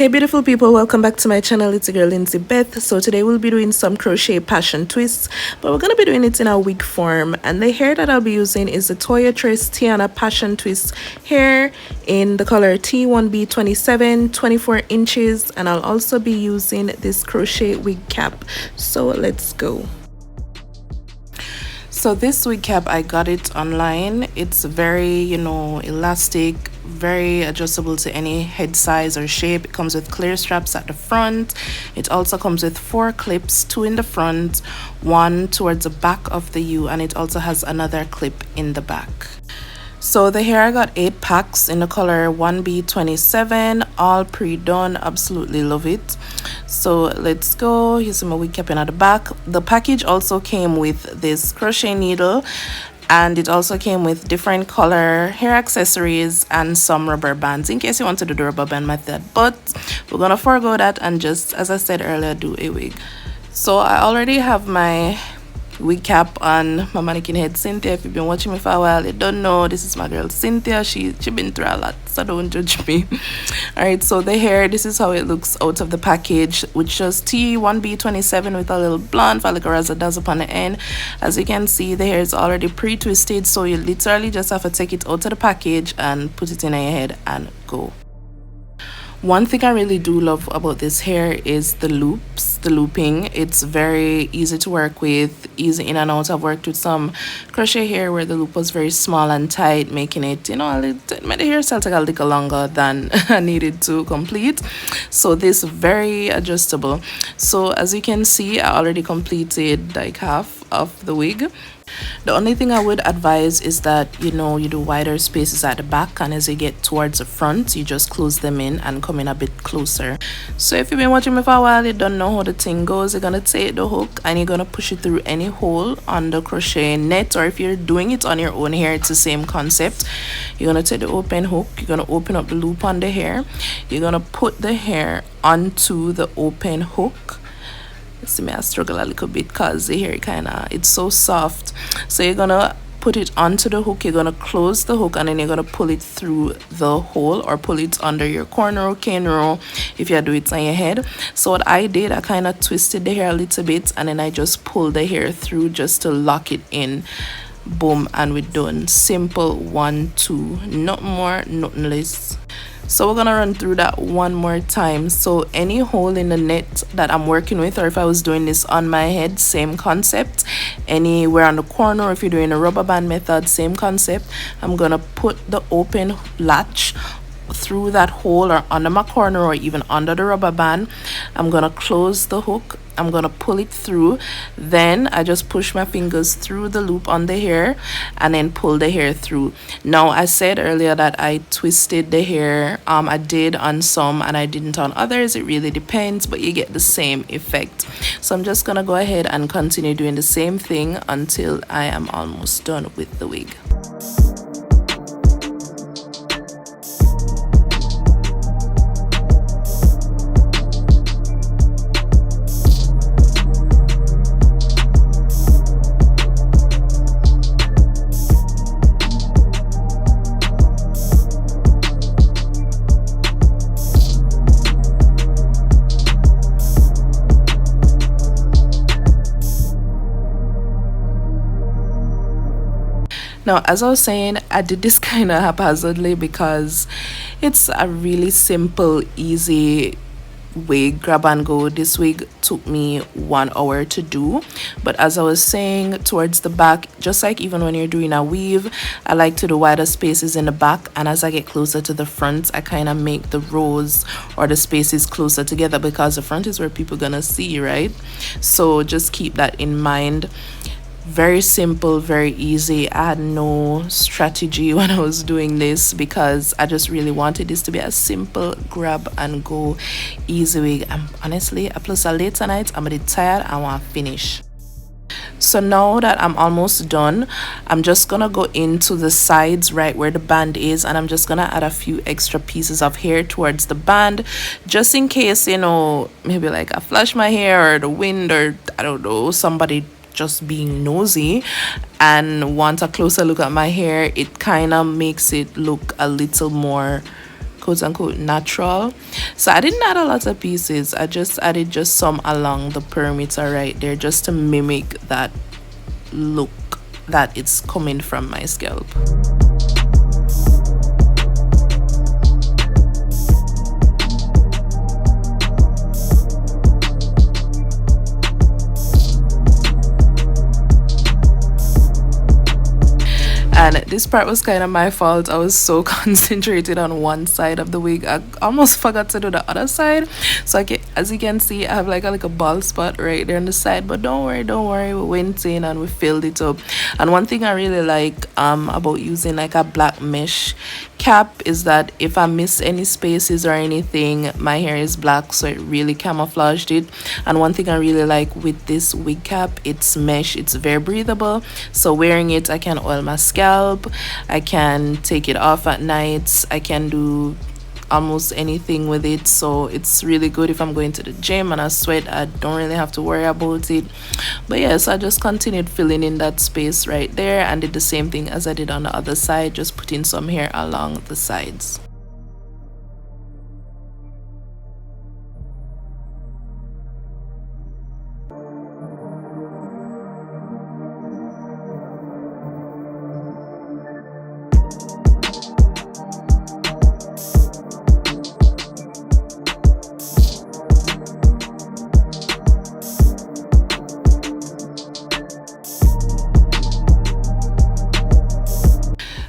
Hey beautiful people, welcome back to my channel. It's your girl Lindsey Beth. So today we'll be doing some crochet passion twists, but we're going to be doing it in a wig form, and the hair that I'll be using is the Toyotress Tiana passion twist hair in the color T1B27 24 inches, and I'll also be using this crochet wig cap. So let's go. So this wig cap, I got it online. It's very, elastic, very adjustable to any head size or shape. It comes with clear straps at the front. It also comes with 4 clips, 2 in the front, 1 towards the back of the U, and it also has another clip in the back. So the hair, I got 8 packs in the color 1B27, all pre-done. Absolutely love it. So let's go. Here's my wig cap in at the back. The package also came with this crochet needle, and it also came with different color hair accessories and some rubber bands in case you want to do the rubber band method, but we're gonna forego that and just, as I said earlier, do a wig. So I already have my wig cap on my mannequin head. Cynthia, if you've been watching me for a while, you don't know, this is my girl Cynthia. She been through a lot, so don't judge me. All right, so the hair, this is how it looks out of the package, which is T1B27 with a little blonde falico razzle upon the end. As you can see, the hair is already pre-twisted, so you literally just have to take it out of the package and put it in your head and go. One thing I really do love about this hair is the loops, the looping. It's very easy to work with, easy in and out. I've worked with some crochet hair where the loop was very small and tight, making it, made the hairstyle take a little longer than I needed to complete. So this very adjustable. So as you can see, I already completed like half of the wig. The only thing I would advise is that you do wider spaces at the back, and as you get towards the front, you just close them in and come in a bit closer. So if you've been watching me for a while, you don't know how the thing goes. You're gonna take the hook and you're gonna push it through any hole on the crochet net, or if you're doing it on your own hair, it's the same concept. You're gonna take the open hook, you're gonna open up the loop on the hair, you're gonna put the hair onto the open hook. See me, I struggle a little bit because the hair it's so soft. So you're gonna put it onto the hook, you're gonna close the hook, and then you're gonna pull it through the hole or pull it under your corner, cane row if you do it on your head. So what I did, I kind of twisted the hair a little bit, and then I just pulled the hair through just to lock it in. Boom, and we're done. Simple 1 2, not more, nothing less. So we're gonna run through that one more time. So any hole in the net that I'm working with, or if I was doing this on my head, same concept. Anywhere on the corner, if you're doing a rubber band method, same concept. I'm gonna put the open latch through that hole or under my corner or even under the rubber band. I'm gonna close the hook, I'm gonna pull it through, then I just push my fingers through the loop on the hair and then pull the hair through. Now I said earlier that I twisted the hair. I did on some and I didn't on others. It really depends, but you get the same effect. So I'm just gonna go ahead and continue doing the same thing until I am almost done with the wig. Now, as I was saying, I did this kind of haphazardly because it's a really simple, easy wig, grab and go. This wig took me 1 hour to do, but as I was saying, towards the back, just like even when you're doing a weave, I like to do wider spaces in the back, and as I get closer to the front, I kind of make the rows or the spaces closer together because the front is where people gonna see, right? So just keep that in mind. Very simple, very easy. I had no strategy when I was doing this because I just really wanted this to be a simple grab and go easy wig. And honestly, plus a later night, I'm a bit tired, I want to finish. So now that I'm almost done, I'm just gonna go into the sides right where the band is, and I'm just gonna add a few extra pieces of hair towards the band, just in case, maybe like I flash my hair or the wind, or I don't know, somebody just being nosy and want a closer look at my hair. It kind of makes it look a little more quote unquote natural. So I didn't add a lot of pieces, I just added just some along the perimeter right there, just to mimic that look that it's coming from my scalp. And this part was kind of my fault. I was so concentrated on one side of the wig, I almost forgot to do the other side. So as you can see, I have like a bald spot right there on the side, but don't worry, we went in and we filled it up. And one thing I really like about using like a black mesh cap is that if I miss any spaces or anything, my hair is black, so it really camouflaged it. And one thing I really like with this wig cap, it's mesh, it's very breathable, so wearing it I can oil my scalp, I can take it off at night, I can do almost anything with it. So it's really good if I'm going to the gym and I sweat, I don't really have to worry about it. But yes, I just continued filling in that space right there and did the same thing as I did on the other side, just putting some hair along the sides.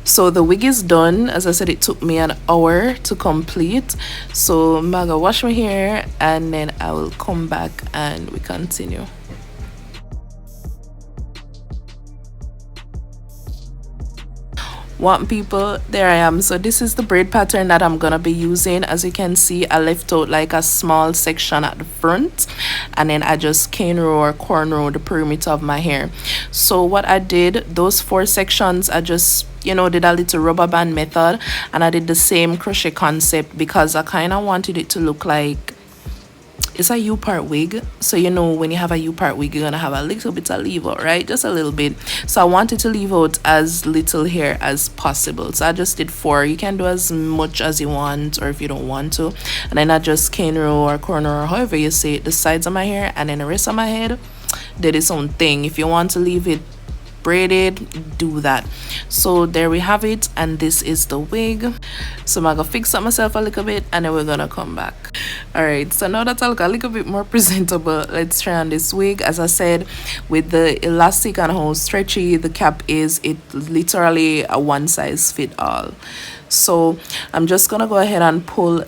So the wig is done. As I said, it took me an hour to complete. So I'm gonna wash my hair and then I will come back and we continue. Want people, there I am. So this is the braid pattern that I'm gonna be using. As you can see, I left out like a small section at the front and then I just cane row or cornrow the perimeter of my hair. So what I did, those 4 sections, I just did a little rubber band method, and I did the same crochet concept because I kind of wanted it to look like it's a U-part wig. So when you have a U-part wig, you're gonna have a little bit of leave out, right? Just a little bit. So I wanted to leave out as little hair as possible, so I just did 4. You can do as much as you want, or if you don't want to. And then I just cane row or corner, or however you say it, the sides of my hair, and then the rest of my head did its own thing. If you want to leave it braided, do that. So there we have it, and this is the wig. So I'm gonna fix up myself a little bit and then we're gonna come back. All right, so now that I look a little bit more presentable, let's try on this wig. As I said, with the elastic and how stretchy the cap is, it literally a one size fit all. So I'm just gonna go ahead and pull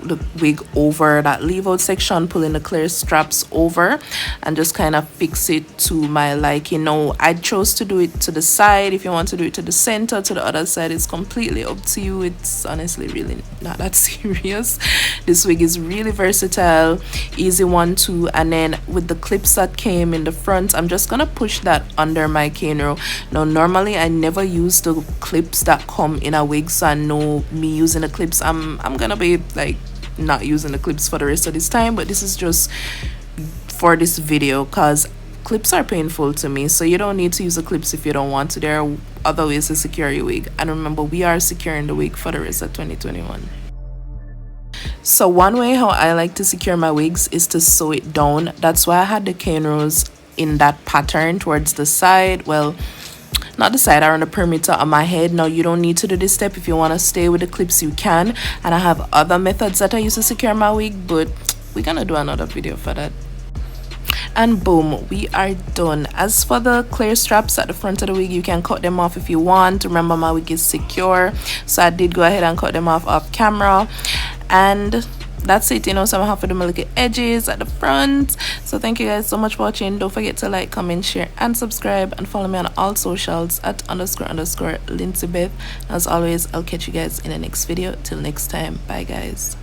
the wig over that leave out section, pulling the clear straps over and just kind of fix it to my liking. Now I chose to do it to the side. If you want to do it to the center, to the other side, it's completely up to you. It's honestly really not that serious. This wig is really versatile, easy one too. And then with the clips that came in the front, I'm just gonna push that under my cane row. Now normally I never use the clips that come in a wig, so I know me using the clips, I'm gonna be like not using the clips for the rest of this time, but this is just for this video because clips are painful to me. So you don't need to use the clips if you don't want to. There are other ways to secure your wig, and remember, we are securing the wig for the rest of 2021. So one way how I like to secure my wigs is to sew it down. That's why I had the cane rows in that pattern towards the side, well, not the side, around the perimeter of my head. Now you don't need to do this step. If you want to stay with the clips, you can. And I have other methods that I use to secure my wig, but we're gonna do another video for that. And boom, we are done. As for the clear straps at the front of the wig, you can cut them off if you want. Remember, my wig is secure, so I did go ahead and cut them off camera. And that's it, so I'm gonna have to do my little edges at the front. So thank you guys so much for watching. Don't forget to like, comment, share and subscribe, and follow me on all socials at __Lindsey Beth. As always, I'll catch you guys in the next video. Till next time, bye guys.